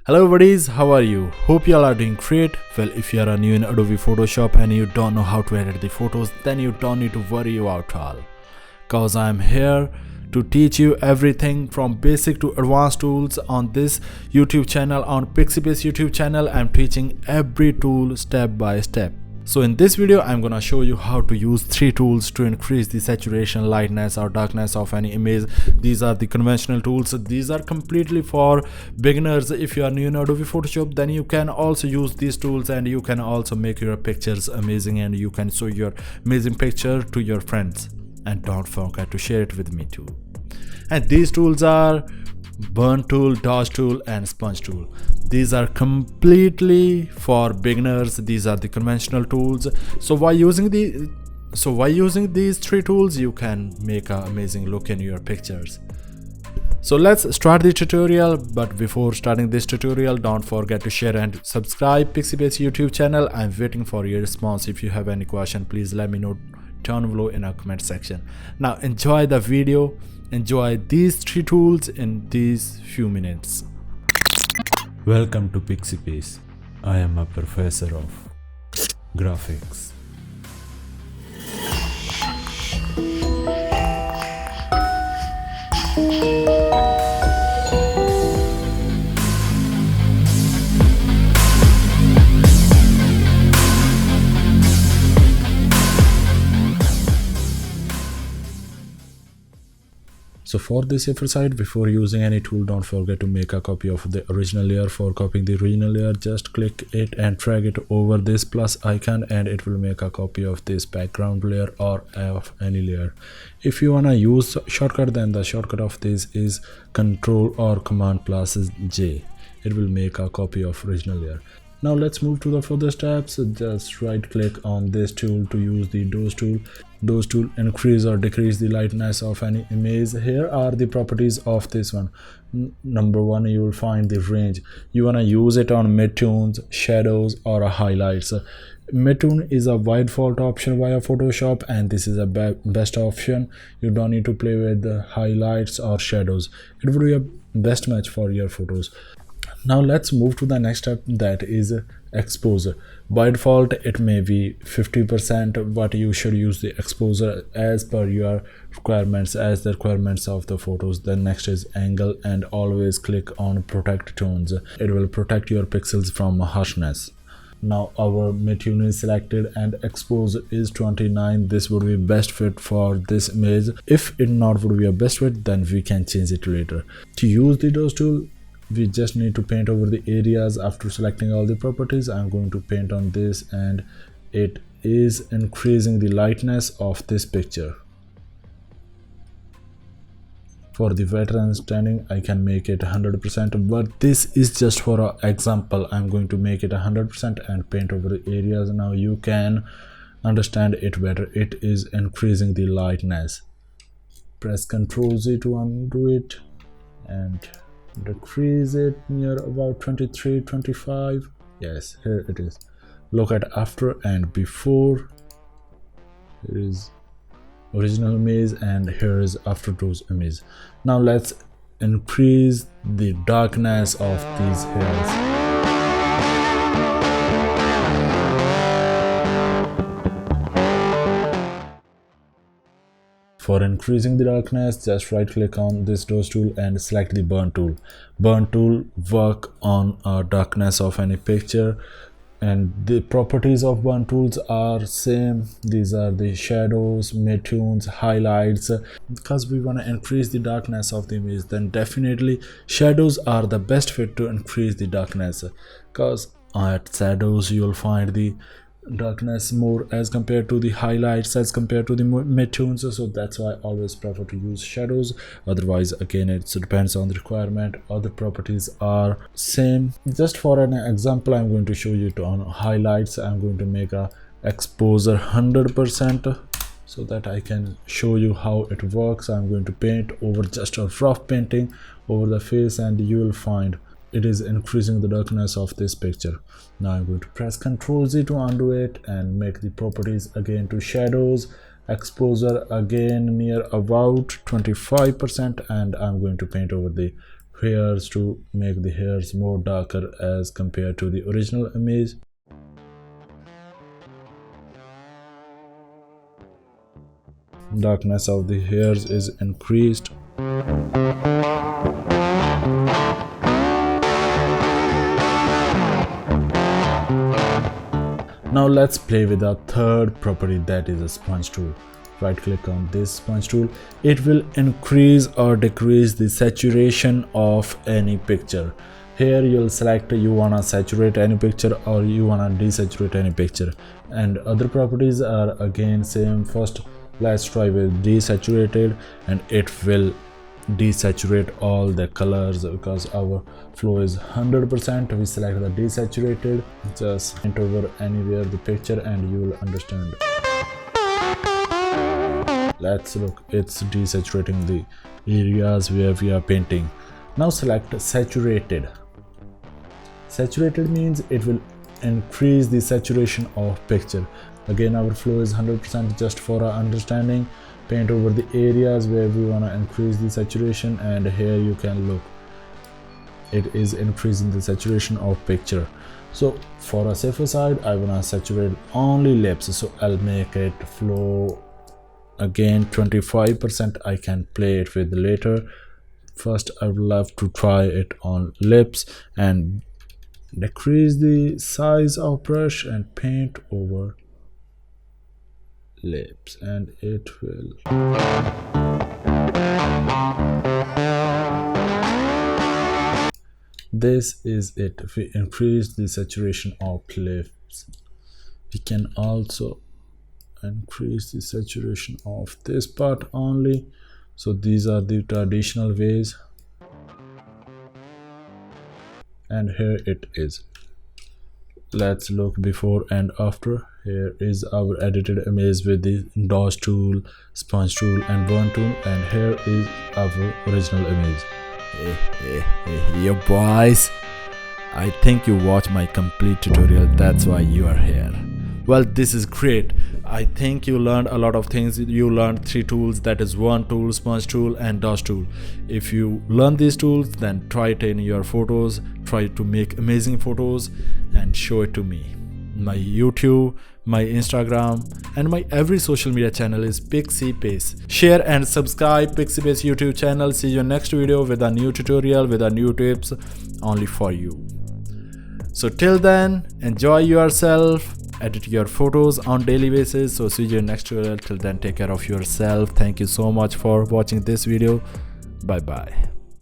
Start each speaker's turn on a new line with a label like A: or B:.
A: Hello buddies, how are you? Hope you all are doing great. Well, if you are new in Adobe Photoshop and you don't know how to edit the photos, then you don't need to worry about all. Cause I'm here to teach you everything from basic to advanced tools on this YouTube channel. On PIXIPACE YouTube channel, I'm teaching every tool step by step. So in this video, I'm gonna show you how to use 3 tools to increase the saturation, lightness or darkness of any image. These are the conventional tools. These are completely for beginners. If you are new in Adobe Photoshop, then you can also use these tools and you can also make your pictures amazing and you can show your amazing picture to your friends. And don't forget to share it with me too. And these tools are burn tool, dodge tool and sponge tool. These are completely for beginners. These are the conventional tools. So by using these 3 tools, you can make an amazing look in your pictures. So let's start the tutorial. But before starting this tutorial, don't forget to share and subscribe PIXIPACE YouTube channel. I'm waiting for your response. If you have any question, please let me know down below in our comment section. Now enjoy the video. Enjoy these 3 tools in these few minutes. Welcome to PIXIPACE. I am a professor of graphics. So for the safer side, before using any tool, don't forget to make a copy of the original layer. For copying the original layer, just click it and drag it over this plus icon and it will make a copy of this background layer or of any layer. If you wanna use shortcut, then the shortcut of this is Control or Command plus J. It will make a copy of original layer. Now let's move to the further steps. Just right click on this tool to use the dose tool. Dose tool increase or decrease the lightness of any image. Here are the properties of this one. Number 1, you will find the range. You want to use it on midtones, shadows or highlights. Midtone is a by default option via Photoshop and this is a best option. You don't need to play with the highlights or shadows. It would be a best match for your photos. Now let's move to the next step, that is exposure. By default it may be 50%, but you should use the exposure as per your requirements, as the requirements of the photos. Then next is angle and always click on protect tones. It will protect your pixels from harshness. Now our midtone is selected and exposure is 29. This would be best fit for this image. If it not would be a best fit, then we can change it later. To use the dose tool, we just need to paint over the areas. After selecting all the properties, I'm going to paint on this and it is increasing the lightness of this picture. For the better understanding, I can make it 100%, but this is just for an example. I'm going to make it 100% and paint over the areas. Now you can understand it better. It is increasing the lightness. Press Ctrl Z to undo it and decrease it near about 23, 25. Yes, here it is. Look at after and before. Here is original image and here is after those image. Now let's increase the darkness of these hairs. For increasing the darkness, just right click on this dose tool and select the burn tool. Burn tool work on darkness of any picture, and the properties of burn tools are same. These are the shadows, midtones, highlights. Because we want to increase the darkness of the image, then definitely shadows are the best fit to increase the darkness, because at shadows you'll find the darkness more as compared to the highlights, as compared to the midtones. So that's why I always prefer to use shadows. Otherwise, again, it depends on the requirement. Other properties are same. Just for an example, I'm going to show you on highlights. I'm going to make a exposure 100% so that I can show you how it works. I'm going to paint over just a rough painting over the face and you will find it is increasing the darkness of this picture. Now I'm going to press Ctrl Z to undo it and make the properties again to shadows, exposure again near about 25%, and I'm going to paint over the hairs to make the hairs more darker as compared to the original image. Darkness of the hairs is increased. Now let's play with our third property, that is a sponge tool. Right click on this sponge tool. It will increase or decrease the saturation of any picture. Here you'll select you wanna saturate any picture or you wanna desaturate any picture, and other properties are again same. First let's try with desaturated, and it will desaturate all the colors because our flow is 100%. We select the desaturated, just paint over anywhere the picture and you will understand. Let's look, it's desaturating the areas where we are painting. Now select saturated. Saturated means it will increase the saturation of picture. Again our flow is 100%, just for our understanding. Paint over the areas where we want to increase the saturation, and here you can look, it is increasing the saturation of picture. So for a safer side, I want to saturate only lips, so I'll make it flow again 25%. I can play it with later. First I would love to try it on lips and decrease the size of brush and paint over lips, and it will. This is it. If we increase the saturation of lips, we can also increase the saturation of this part only. So these are the traditional ways, and here it is. Let's look before and after. Here is our edited image with the dodge tool, sponge tool and burn tool, and here is our original image.
B: Yo boys, I think you watched my complete tutorial, that's why you are here.
A: Well, this is great. I think you learned a lot of things. You learned 3 tools, that is burn tool, sponge tool and dodge tool. If you learn these tools, then try it in your photos. Try to make amazing photos and show it to me. My YouTube, my Instagram and my every social media channel is PIXIPACE. Share and subscribe PIXIPACE YouTube channel. See you next video with a new tutorial, with a new tips only for you. So till then, enjoy yourself, edit your photos on daily basis. So see you next tutorial. Till then, take care of yourself. Thank you so much for watching this video. Bye bye.